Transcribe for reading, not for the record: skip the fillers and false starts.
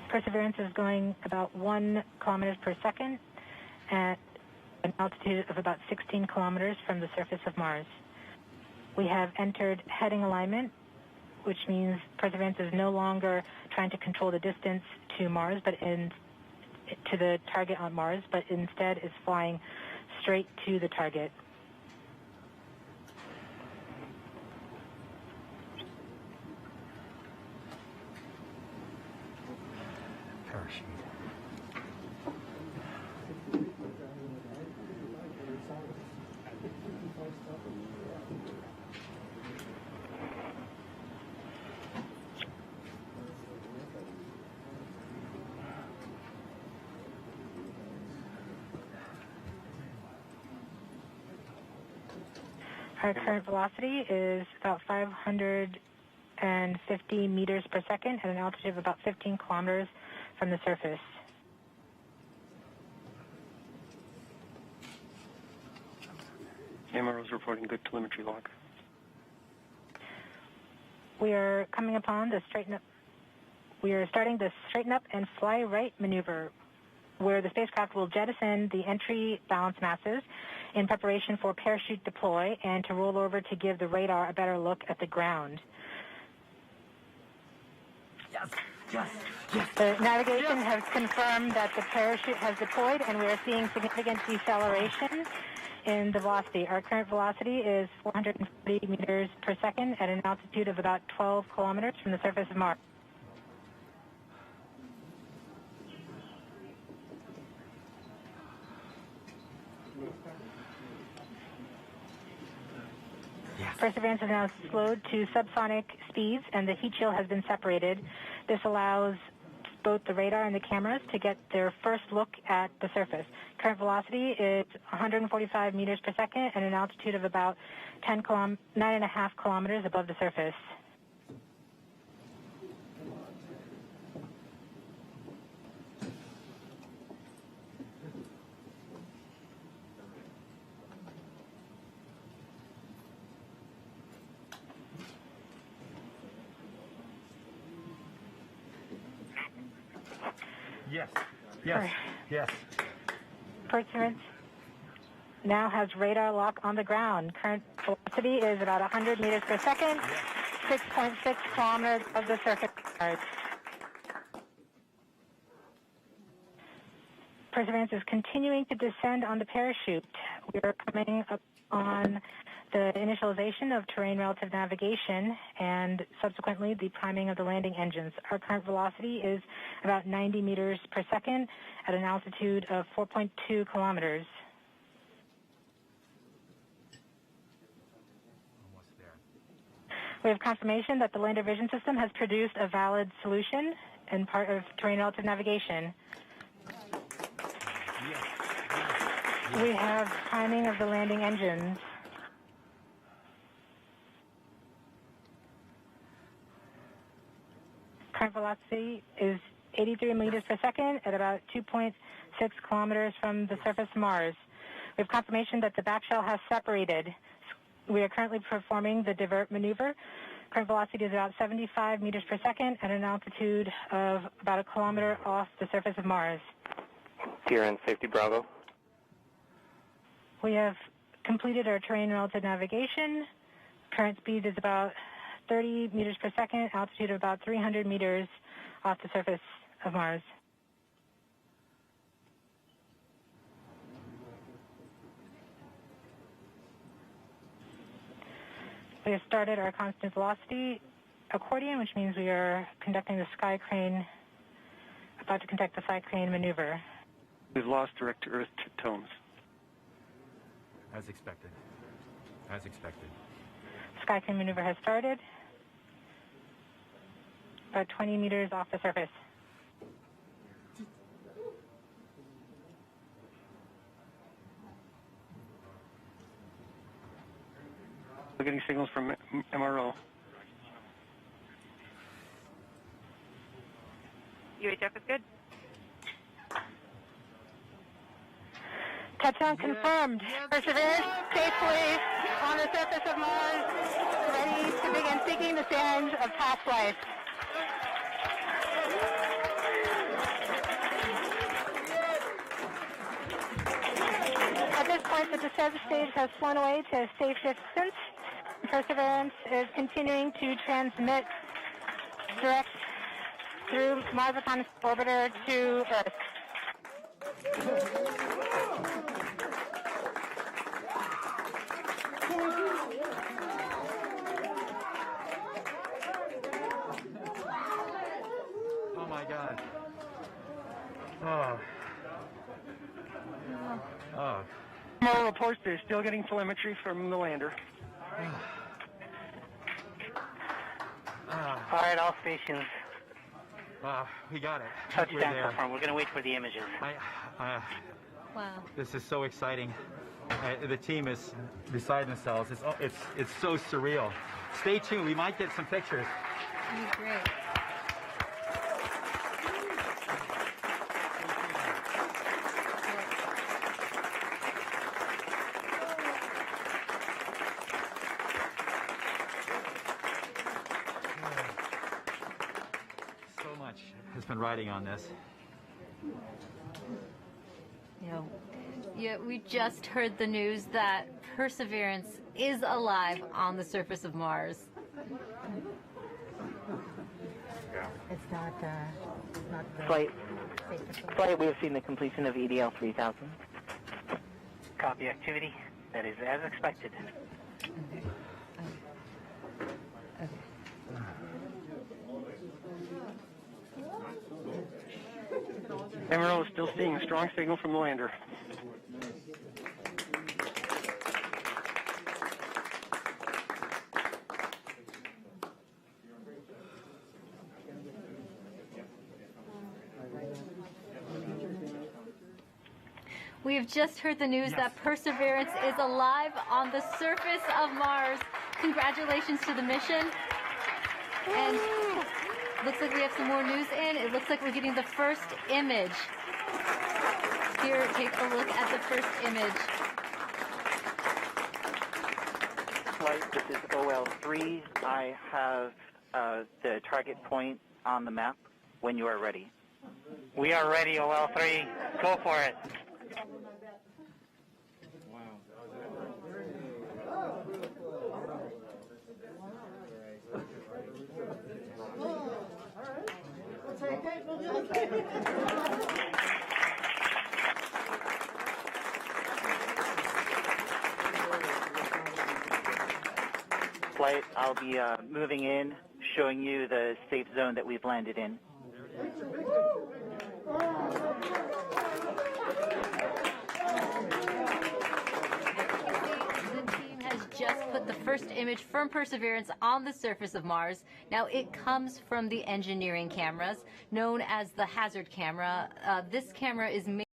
Perseverance is going about 1 kilometers per second at an altitude of about 16 kilometers from the surface of Mars. We have entered heading alignment, which means Perseverance is no longer trying to control the distance to Mars, to the target on Mars, but instead is flying straight to the target. Parachute. Our current velocity is about 550 meters per second at an altitude of about 15 kilometers from the surface. MRO is reporting good telemetry log. We are coming upon the straighten up. We are starting the straighten up and fly right maneuver, where the spacecraft will jettison the entry balance masses in preparation for parachute deploy and to roll over to give the radar a better look at the ground. Yes, yes, yes. The navigation has confirmed that the parachute has deployed, and we are seeing significant deceleration in the velocity. Our current velocity is 440 meters per second at an altitude of about 12 kilometers from the surface of Mars. Yes. Perseverance is now slowed to subsonic speeds, and the heat shield has been separated. This allows both the radar and the cameras to get their first look at the surface. Current velocity is 145 meters per second at an altitude of about 9.5 kilometers above the surface. Yes, yes, yes. Perseverance now has radar lock on the ground. Current velocity is about 100 meters per second, 6.6 kilometers above the surface of Mars. Perseverance is continuing to descend on the parachute. We are coming up on the initialization of terrain relative navigation and subsequently the priming of the landing engines. Our current velocity is about 90 meters per second at an altitude of 4.2 kilometers. Almost there. We have confirmation that the lander vision system has produced a valid solution and part of terrain relative navigation. Yes. We have priming of the landing engines. Current velocity is 83 meters per second at about 2.6 kilometers from the surface of Mars. We have confirmation that the back shell has separated. We are currently performing the divert maneuver. Current velocity is about 75 meters per second at an altitude of about a kilometer off the surface of Mars. Here in Safety Bravo. We have completed our terrain relative navigation. Current speed is about 30 meters per second, altitude of about 300 meters off the surface of Mars. We have started our constant velocity accordion, which means we are conducting the sky crane, about to conduct the sky crane maneuver. We've lost direct to Earth tones. As expected. As expected. Sky crane maneuver has started. About 20 meters off the surface. We're getting signals from MRO. UHF is good. Touchdown confirmed. Perseverance safely on the surface of Mars, ready to begin seeking the sands of past life. this point, the descent stage has flown away to a safe distance. Perseverance is continuing to transmit direct through Mars Reconnaissance Orbiter to Earth. Oh my God. Oh. Oh. More reports, they're still getting telemetry from the lander. All right, all stations. We got it. Touchdown confirmed. We're going to wait for the images. Wow. This is so exciting. The team is beside themselves. It's so surreal. Stay tuned. We might get some pictures. That'd be great. So much has been riding on this. Yeah, we just heard the news that Perseverance is alive on the surface of Mars. It's not the Flight, we have seen the completion of EDL 3000. Copy activity. That is as expected. MRO is still seeing a strong signal from the lander. We have just heard the news that Perseverance is alive on the surface of Mars. Congratulations to the mission. And looks like we have some more news in. It looks like we're getting the first image. Here, take a look at the first image. Flight, this is OL3. I have the target point on the map when you are ready. We are ready, OL3. Go for it. Flight, I'll be moving in, showing you the safe zone that we've landed in. Just put the first image from Perseverance on the surface of Mars. Now it comes from the engineering cameras known as the hazard camera. This camera is made